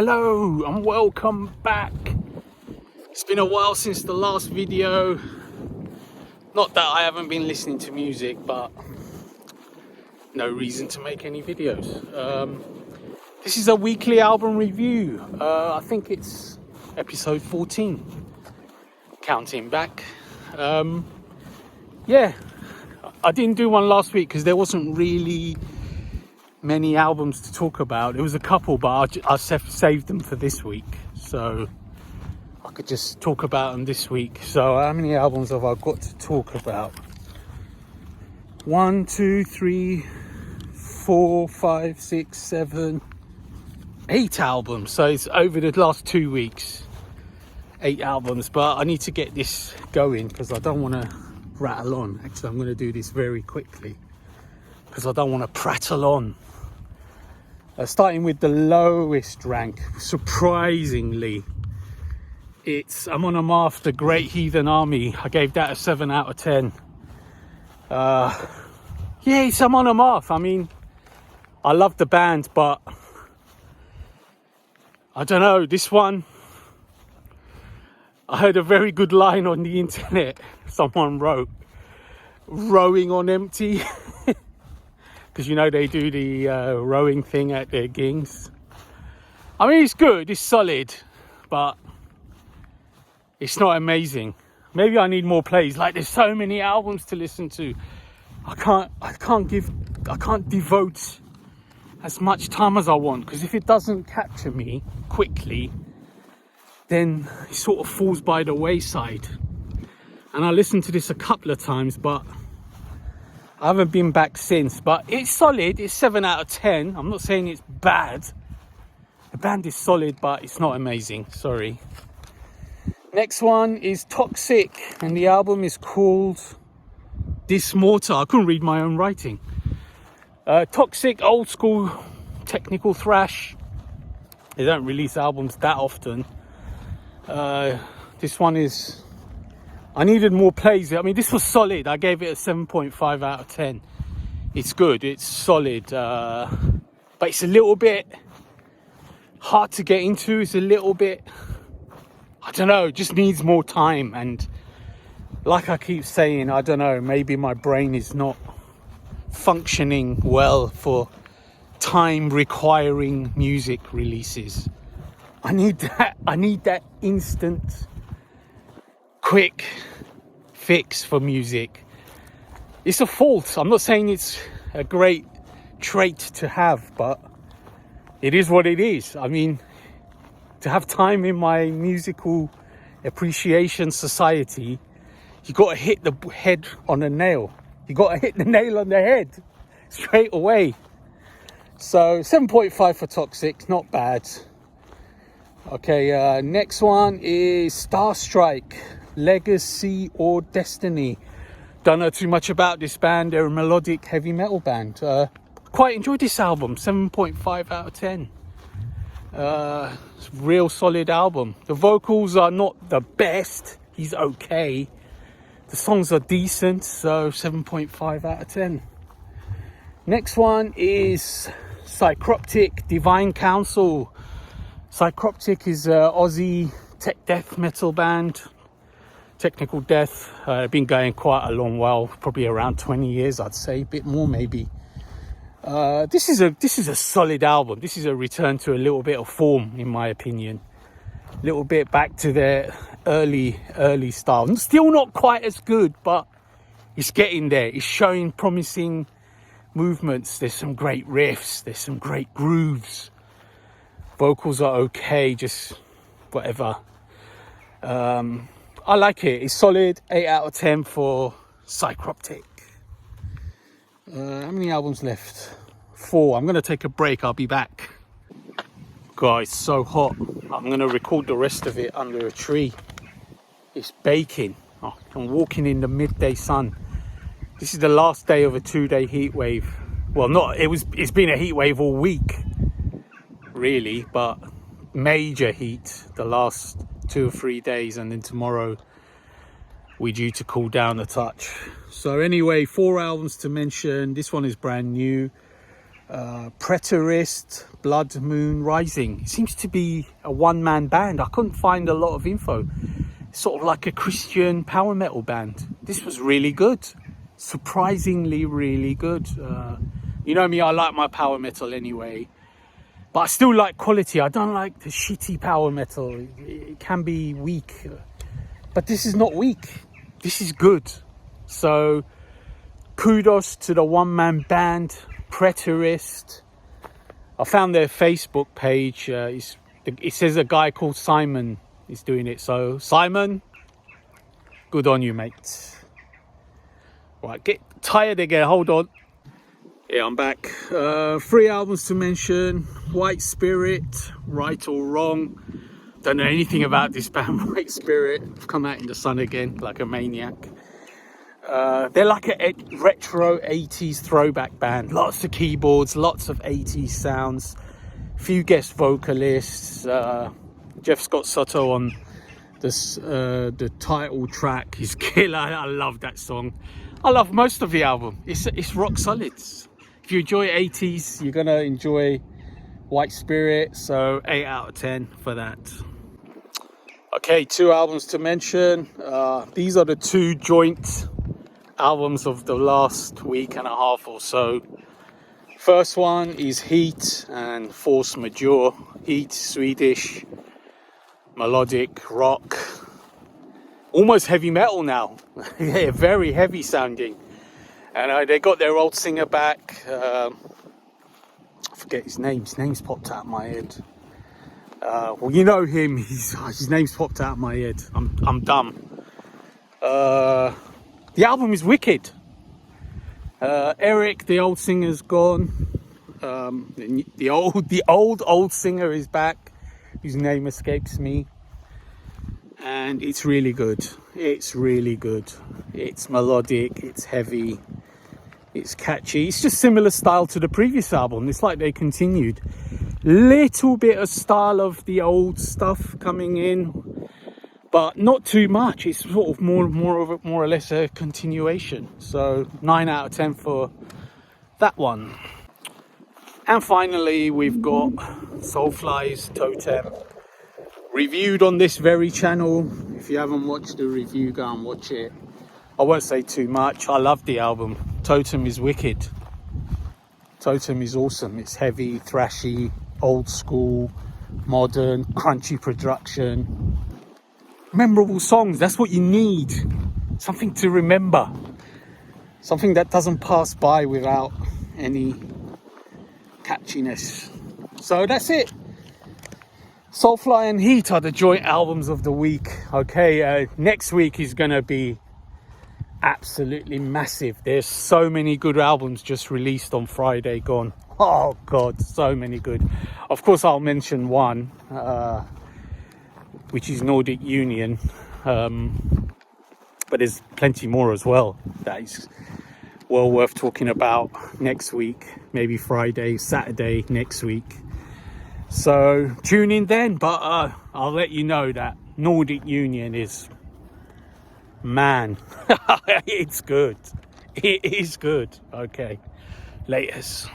Hello and welcome back. It's been a while since the last video. Not that I haven't been listening to music, but no reason to make any videos. This is a weekly album review. I think it's episode 14, counting back. Yeah, I didn't do one last week because there wasn't really many albums to talk about. There was a couple, but I saved them for this week, so I could just talk about them this week. So how many albums have I got to talk about? 1, 2, 3, 4, 5, 6, 7, 8 albums. So it's over the last 2 weeks, 8 albums. But I need to get this going because I don't want to rattle on. Actually, I'm going to do this very quickly because I don't want to prattle on. Starting with the lowest rank, surprisingly, I'm on a after Great Heathen Army. I gave that a 7 out of 10. Yeah, it's I'm on a Marth. I mean, I love the band, but I don't know, this one, I heard a very good line on the internet. Someone wrote, rowing on empty. Because you know they do the rowing thing at their gigs. I mean, it's good, it's solid, but it's not amazing. Maybe I need more plays. Like, there's so many albums to listen to. I can't devote as much time as I want, because if it doesn't capture me quickly, then it sort of falls by the wayside. And I listened to this a couple of times, but I haven't been back since. But it's solid. It's 7 out of 10. I'm not saying it's bad. The band is solid, but it's not amazing. Sorry. Next one is Toxic, and the album is called Dismortar. I couldn't read my own writing. Toxic, old school technical thrash. They don't release albums that often. This one is, I needed more plays. I mean, this was solid. I gave it a 7.5 out of 10. It's good, it's solid, but it's a little bit hard to get into. It's a little bit, I don't know, just needs more time. And like I keep saying, I don't know, maybe my brain is not functioning well for time requiring music releases. I need that instant, quick fix for music. It's a fault. I'm not saying it's a great trait to have, but it is what it is. I mean, to have time in my musical appreciation society, you got to hit the head on a nail. You got to hit the nail on the head straight away. So 7.5 for Toxic, not bad. Okay, next one is Starstrike, Legacy or Destiny. Don't know too much about this band. They're a melodic heavy metal band. Quite enjoyed this album, 7.5 out of 10. It's a real solid album. The vocals are not the best. He's okay. The songs are decent, so 7.5 out of 10. Next one is Cycroptic, Divine Council. Cycroptic is an Aussie tech death metal band. Technical death. Been going quite a long while, probably around 20 years, I'd say, a bit more maybe. This is a solid album. This is a return to a little bit of form, in my opinion. A little bit back to their early style. Still not quite as good, but it's getting there. It's showing promising movements. There's some great riffs. There's some great grooves. Vocals are okay, just whatever. I like it. It's solid. 8 out of 10 for Cycroptic. How many albums left? 4. I'm going to take a break. I'll be back. God, it's so hot. I'm going to record the rest of it under a tree. It's baking. Oh, I'm walking in the midday sun. This is the last day of a 2-day heat wave. Well, it's been a heat wave all week, really, but major heat the last 2 or 3 days, and then tomorrow we're due to cool down a touch. So anyway, 4 albums to mention. This one is brand new. Preterist, Blood Moon Rising. It seems to be a one-man band. I couldn't find a lot of info. Sort of like a Christian power metal band. This was really good. Surprisingly really good. You know me, I like my power metal anyway. But I still like quality. I don't like the shitty power metal. It can be weak. But this is not weak. This is good. So kudos to the one-man band, Preterist. I found their Facebook page. It says a guy called Simon is doing it. So Simon, good on you, mate. Right, get tired again. Hold on. Yeah, I'm back. 3 albums to mention. White Spirit, Right or Wrong. Don't know anything about this band, White Spirit. I've come out in the sun again like a maniac. They're like a retro 80s throwback band. Lots of keyboards, lots of 80s sounds. Few guest vocalists. Jeff Scott Soto on this, the title track is killer. I love that song. I love most of the album. It's rock solid. If you enjoy 80s, you're gonna enjoy White Spirit. So 8 out of 10 for that. Okay, 2 albums to mention. These are the 2 joint albums of the last week and a half or so. First one is Heat and Force Majeure. Heat, Swedish, melodic rock, almost heavy metal now. Yeah, very heavy sounding. And they got their old singer back. I forget his name. His name's popped out of my head. Well, you know him. His name's popped out of my head. I'm dumb. The album is wicked. Eric, the old singer's gone. The old singer is back, whose name escapes me. And it's really good. It's really good. It's melodic, it's heavy, it's catchy. It's just similar style to the previous album. It's like they continued. Little bit of style of the old stuff coming in, but not too much. It's sort of more or less a continuation. So 9 out of 10 for that one. And finally, we've got Soulfly's Totem, reviewed on this very channel. If you haven't watched the review, go and watch it. I won't say too much. I love the album. Totem is wicked. Totem is awesome. It's heavy, thrashy, old school, modern, crunchy production. Memorable songs. That's what you need. Something to remember. Something that doesn't pass by without any catchiness. So that's it. Soulfly and Heat are the joint albums of the week. Okay, next week is gonna be absolutely massive. There's so many good albums just released on Friday gone. Oh god, so many good. Of course I'll mention one, which is Nordic Union, but there's plenty more as well that is well worth talking about next week, maybe Friday, Saturday next week. So tune in then, but I'll let you know that Nordic Union is, man, it's good. It is good. Okay, laters.